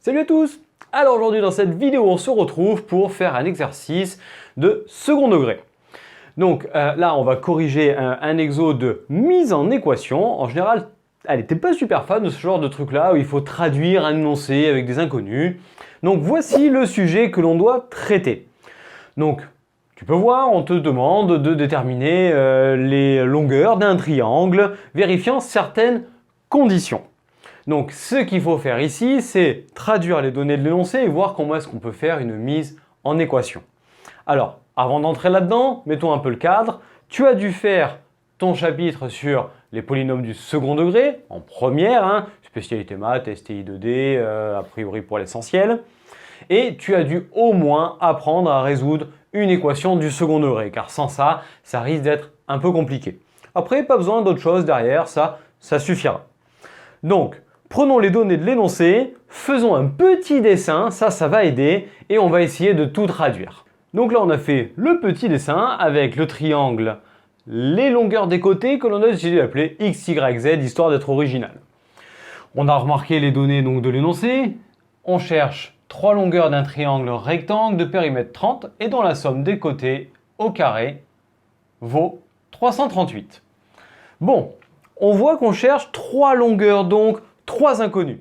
Salut à tous! Alors aujourd'hui dans cette vidéo on se retrouve pour faire un exercice de second degré. Donc là on va corriger un exo de mise en équation. En général, allez, t'es pas super fan de ce genre de truc là où il faut traduire un énoncé avec des inconnus. Donc voici le sujet que l'on doit traiter. Donc tu peux voir, on te demande de déterminer les longueurs d'un triangle vérifiant certaines conditions. Donc ce qu'il faut faire ici, c'est traduire les données de l'énoncé et voir comment est-ce qu'on peut faire une mise en équation. Alors, avant d'entrer là-dedans, mettons un peu le cadre. Tu as dû faire ton chapitre sur les polynômes du second degré, en première, spécialité maths, STI 2D, a priori pour l'essentiel. Et tu as dû au moins apprendre à résoudre une équation du second degré, car sans ça, ça risque d'être un peu compliqué. Après, pas besoin d'autre chose derrière, ça suffira. Donc, prenons les données de l'énoncé, faisons un petit dessin, ça va aider, et on va essayer de tout traduire. Donc là, on a fait le petit dessin avec le triangle, les longueurs des côtés que l'on a décidé d'appeler X, Y, Z, histoire d'être original. On a remarqué les données donc, de l'énoncé, on cherche 3 longueurs d'un triangle rectangle de périmètre 30 et dont la somme des côtés au carré vaut 338. Bon, on voit qu'on cherche 3 longueurs, donc 3 inconnus.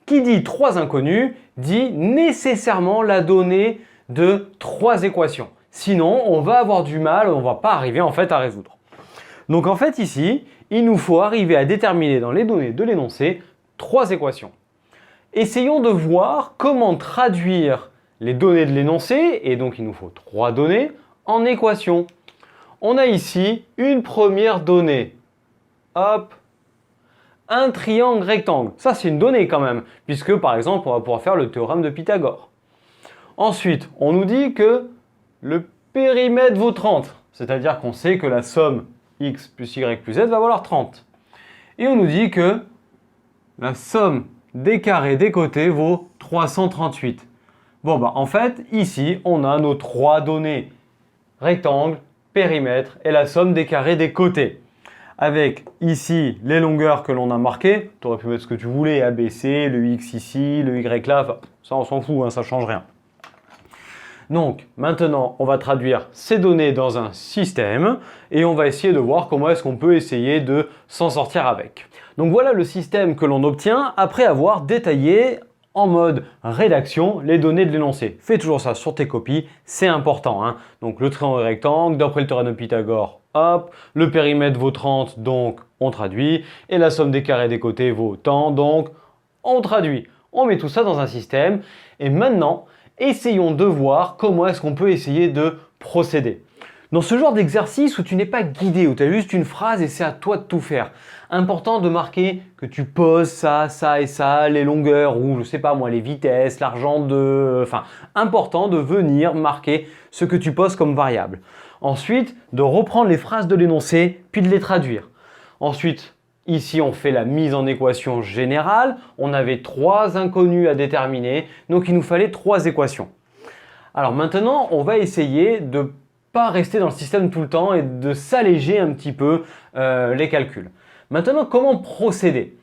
Qui dit 3 inconnus dit nécessairement la donnée de 3 équations. Sinon, on va avoir du mal, on ne va pas arriver en fait à résoudre. Donc en fait ici, il nous faut arriver à déterminer dans les données de l'énoncé 3 équations. Essayons de voir comment traduire les données de l'énoncé, et donc il nous faut 3 données, en équations. On a ici une première donnée. Hop, un triangle rectangle. Ça, c'est une donnée quand même, puisque par exemple, on va pouvoir faire le théorème de Pythagore. Ensuite, on nous dit que le périmètre vaut 30, c'est-à-dire qu'on sait que la somme x plus y plus z va valoir 30. Et on nous dit que la somme des carrés des côtés vaut 338. Bon, bah en fait, ici, on a nos 3 données. Rectangle, périmètre et la somme des carrés des côtés. Avec ici les longueurs que l'on a marquées. Tu aurais pu mettre ce que tu voulais, ABC, le X ici, le Y là, enfin, ça on s'en fout, ça ne change rien. Donc maintenant, on va traduire ces données dans un système et on va essayer de voir comment est-ce qu'on peut essayer de s'en sortir avec. Donc voilà le système que l'on obtient après avoir détaillé en mode rédaction les données de l'énoncé. Fais toujours ça sur tes copies, c'est important. Donc le triangle rectangle, d'après le théorème de Pythagore, hop, le périmètre vaut 30, donc on traduit, et la somme des carrés des côtés vaut tant, donc on traduit. On met tout ça dans un système, et maintenant, essayons de voir comment est-ce qu'on peut essayer de procéder. Dans ce genre d'exercice où tu n'es pas guidé, où tu as juste une phrase et c'est à toi de tout faire, important de marquer que tu poses ça, ça et ça, les longueurs ou je sais pas moi, les vitesses, l'argent de... Enfin, important de venir marquer ce que tu poses comme variable. Ensuite, de reprendre les phrases de l'énoncé puis de les traduire. Ensuite, ici on fait la mise en équation générale. On avait 3 inconnus à déterminer, donc il nous fallait 3 équations. Alors maintenant, on va essayer de pas rester dans le système tout le temps et de s'alléger un petit peu les calculs. Maintenant, comment procéder?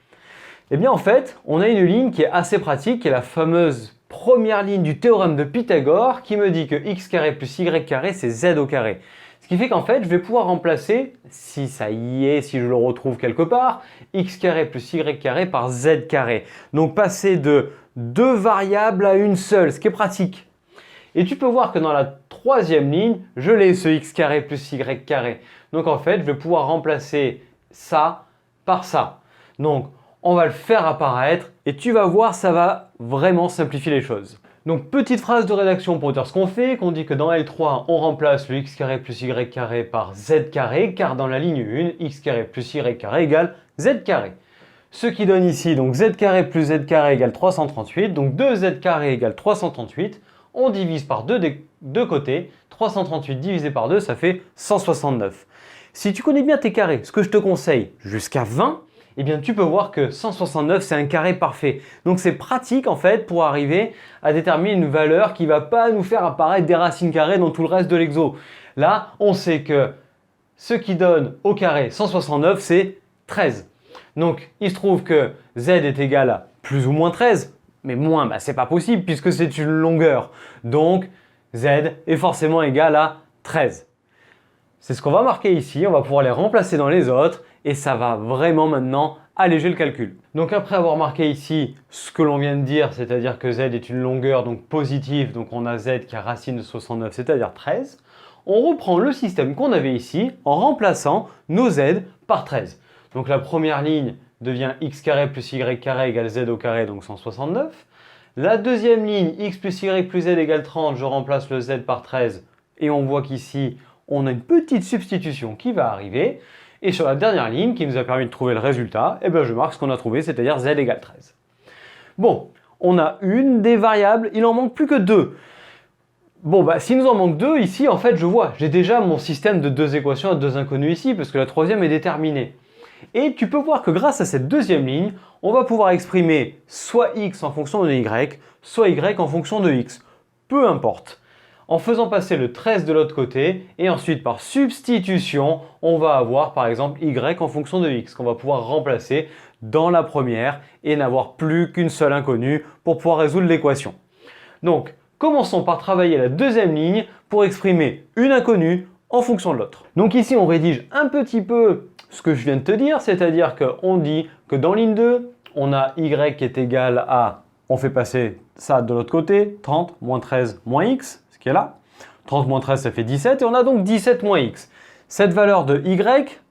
Eh bien en fait, on a une ligne qui est assez pratique, qui est la fameuse première ligne du théorème de Pythagore qui me dit que x carré plus y carré c'est z au carré. Ce qui fait qu'en fait, je vais pouvoir remplacer, si ça y est, si je le retrouve quelque part, x carré plus y carré par z carré. Donc passer de 2 variables à une seule, ce qui est pratique. Et tu peux voir que dans la 3e ligne, je l'ai ce x carré plus y carré. Donc en fait, je vais pouvoir remplacer ça par ça. Donc on va le faire apparaître et tu vas voir, ça va vraiment simplifier les choses. Donc petite phrase de rédaction pour dire ce qu'on fait, qu'on dit que dans L3, on remplace le x carré plus y carré par z carré, car dans la ligne 1, x carré plus y carré égale z carré. Ce qui donne ici donc z carré plus z carré égale 338, donc 2z carré égale 368. On divise par 2 des deux côtés, 338 divisé par 2, ça fait 169. Si tu connais bien tes carrés, ce que je te conseille, jusqu'à 20, eh bien tu peux voir que 169 c'est un carré parfait. Donc c'est pratique en fait pour arriver à déterminer une valeur qui ne va pas nous faire apparaître des racines carrées dans tout le reste de l'exo. Là, on sait que ce qui donne au carré 169 c'est 13. Donc il se trouve que z est égal à plus ou moins 13. Mais moins, bah, c'est pas possible puisque c'est une longueur. Donc, z est forcément égal à 13. C'est ce qu'on va marquer ici, on va pouvoir les remplacer dans les autres et ça va vraiment maintenant alléger le calcul. Donc après avoir marqué ici ce que l'on vient de dire, c'est-à-dire que z est une longueur donc positive, donc on a z qui a racine de 69, c'est-à-dire 13, on reprend le système qu'on avait ici en remplaçant nos z par 13. Donc la première ligne devient x carré plus y carré égale z au carré, donc 169. La deuxième ligne, x plus y plus z égale 30, je remplace le z par 13 et on voit qu'ici, on a une petite substitution qui va arriver. Et sur la dernière ligne qui nous a permis de trouver le résultat, eh bien je marque ce qu'on a trouvé, c'est-à-dire z égale 13. Bon, on a une des variables, il en manque plus que deux. Bon, bah, s'il nous en manque deux, ici, en fait, je vois, j'ai déjà mon système de deux équations à deux inconnus ici, parce que la troisième est déterminée. Et tu peux voir que grâce à cette deuxième ligne, on va pouvoir exprimer soit x en fonction de y, soit y en fonction de x. Peu importe. En faisant passer le 13 de l'autre côté, et ensuite par substitution, on va avoir par exemple y en fonction de x, qu'on va pouvoir remplacer dans la première et n'avoir plus qu'une seule inconnue pour pouvoir résoudre l'équation. Donc, commençons par travailler la deuxième ligne pour exprimer une inconnue en fonction de l'autre. Donc ici, on rédige un petit peu ce que je viens de te dire, c'est-à-dire qu'on dit que dans ligne 2, on a y qui est égal à, on fait passer ça de l'autre côté, 30 moins 13 moins x, ce qui est là. 30 moins 13, ça fait 17, et on a donc 17 moins x. Cette valeur de y,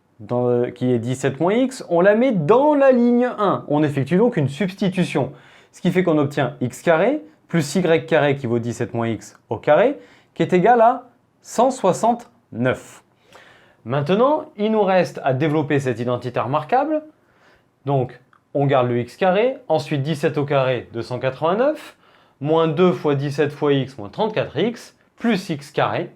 qui est 17 moins x, on la met dans la ligne 1. On effectue donc une substitution, ce qui fait qu'on obtient x carré plus y carré qui vaut 17 moins x au carré, qui est égal à 169. Maintenant, il nous reste à développer cette identité remarquable. Donc, on garde le x carré, ensuite 17 au carré, 289, moins 2 fois 17 fois x, moins 34x, plus x carré,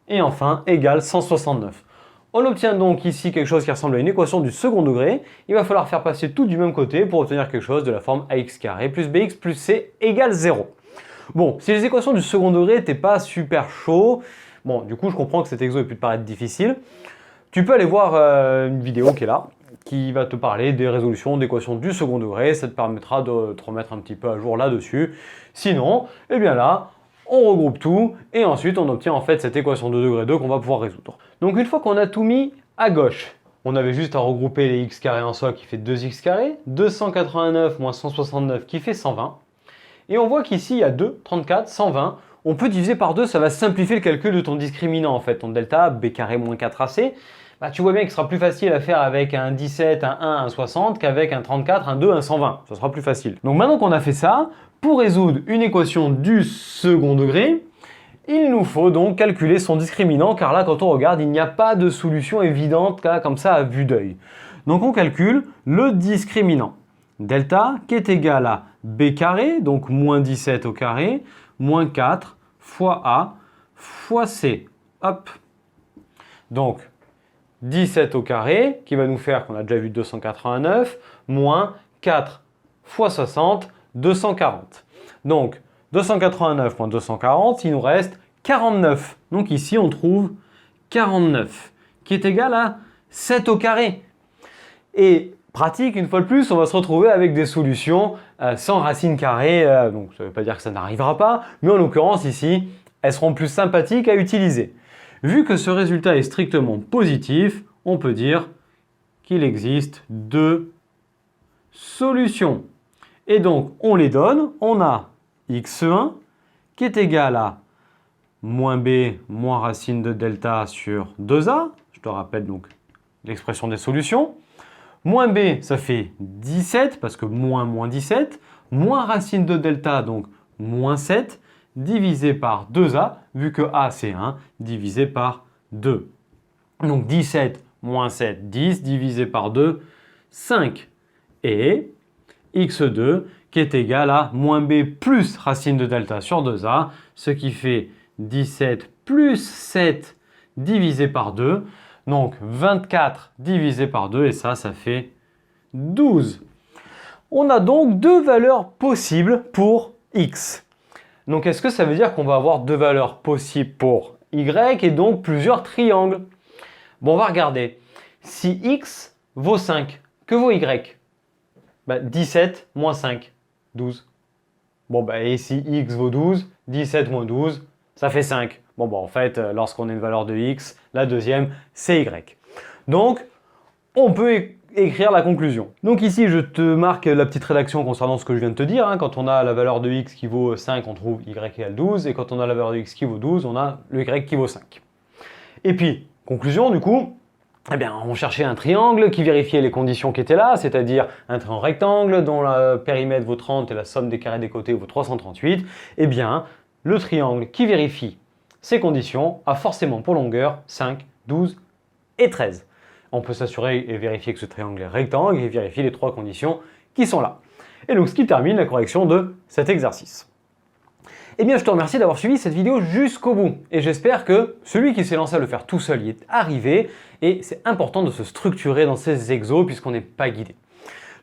et enfin, égale 169. On obtient donc ici quelque chose qui ressemble à une équation du second degré. Il va falloir faire passer tout du même côté pour obtenir quelque chose de la forme ax carré plus bx plus c égale 0. Bon, si les équations du second degré n'étaient pas super chauds, bon, du coup, je comprends que cet exo ait pu te paraître difficile. Tu peux aller voir une vidéo qui est là, qui va te parler des résolutions d'équations du second degré. Ça te permettra de te remettre un petit peu à jour là-dessus. Sinon, eh bien là, on regroupe tout et ensuite on obtient en fait cette équation de degré 2 qu'on va pouvoir résoudre. Donc une fois qu'on a tout mis à gauche, on avait juste à regrouper les x carrés en soi qui fait 2x carré, 289 moins 169 qui fait 120. Et on voit qu'ici, il y a 2, 34, 120. On peut diviser par 2, ça va simplifier le calcul de ton discriminant en fait. Ton delta, b carré moins 4ac, bah, tu vois bien qu'il sera plus facile à faire avec un 17, un 1, un 60 qu'avec un 34, un 2, un 120. Ça sera plus facile. Donc maintenant qu'on a fait ça, pour résoudre une équation du second degré, il nous faut donc calculer son discriminant, car là, quand on regarde, il n'y a pas de solution évidente là, comme ça à vue d'œil. Donc on calcule le discriminant. Delta qui est égal à b carré, donc moins 17 au carré, moins 4 fois a fois c. Hop. Donc 17 au carré, qui va nous faire, qu'on a déjà vu 289, moins 4 fois 60, 240. Donc 289 moins 240, il nous reste 49. Donc ici, on trouve 49, qui est égal à 7 au carré. Et pratique, une fois de plus, on va se retrouver avec des solutions sans racine carrée. Donc ça ne veut pas dire que ça n'arrivera pas, mais en l'occurrence ici, elles seront plus sympathiques à utiliser. Vu que ce résultat est strictement positif, on peut dire qu'il existe deux solutions. Et donc, on les donne. On a x1 qui est égal à moins b moins racine de delta sur 2a. Je te rappelle donc l'expression des solutions. Moins b, ça fait 17, parce que moins 17. Moins racine de delta, donc moins 7, divisé par 2a, vu que a c'est 1, divisé par 2. Donc 17 moins 7, 10, divisé par 2, 5. Et x2 qui est égal à moins b plus racine de delta sur 2a, ce qui fait 17 plus 7 divisé par 2. Donc 24 divisé par 2 et ça fait 12. On a donc deux valeurs possibles pour x. Donc est-ce que ça veut dire qu'on va avoir deux valeurs possibles pour y et donc plusieurs triangles? Bon, on va regarder. Si x vaut 5, que vaut y? 17 moins 5, 12. Bon, bah, et si x vaut 12, 17 moins 12, ça fait 5. Bon, bah, en fait, lorsqu'on a une valeur de x, la deuxième, c'est y. Donc, on peut écrire la conclusion. Donc ici, je te marque la petite rédaction concernant ce que je viens de te dire. Quand on a la valeur de x qui vaut 5, on trouve y égale 12. Et quand on a la valeur de x qui vaut 12, on a le y qui vaut 5. Et puis, conclusion, du coup, eh bien, on cherchait un triangle qui vérifiait les conditions qui étaient là, c'est-à-dire un triangle rectangle dont le périmètre vaut 30 et la somme des carrés des côtés vaut 338. Eh bien, le triangle qui vérifie ces conditions a forcément pour longueur 5, 12 et 13. On peut s'assurer et vérifier que ce triangle est rectangle et vérifier les trois conditions qui sont là. Et donc, ce qui termine la correction de cet exercice. Eh bien, je te remercie d'avoir suivi cette vidéo jusqu'au bout. Et j'espère que celui qui s'est lancé à le faire tout seul y est arrivé. Et c'est important de se structurer dans ces exos puisqu'on n'est pas guidé.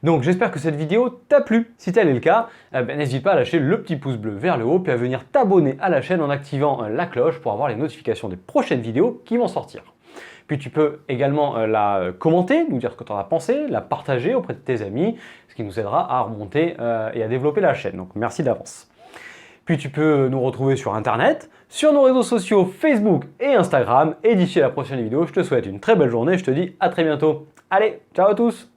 Donc j'espère que cette vidéo t'a plu. Si tel est le cas, n'hésite pas à lâcher le petit pouce bleu vers le haut puis à venir t'abonner à la chaîne en activant la cloche pour avoir les notifications des prochaines vidéos qui vont sortir. Puis tu peux également la commenter, nous dire ce que tu en as pensé, la partager auprès de tes amis, ce qui nous aidera à remonter et à développer la chaîne. Donc merci d'avance. Puis tu peux nous retrouver sur internet, sur nos réseaux sociaux Facebook et Instagram. Et d'ici à la prochaine vidéo, je te souhaite une très belle journée. Je te dis à très bientôt. Allez, ciao à tous!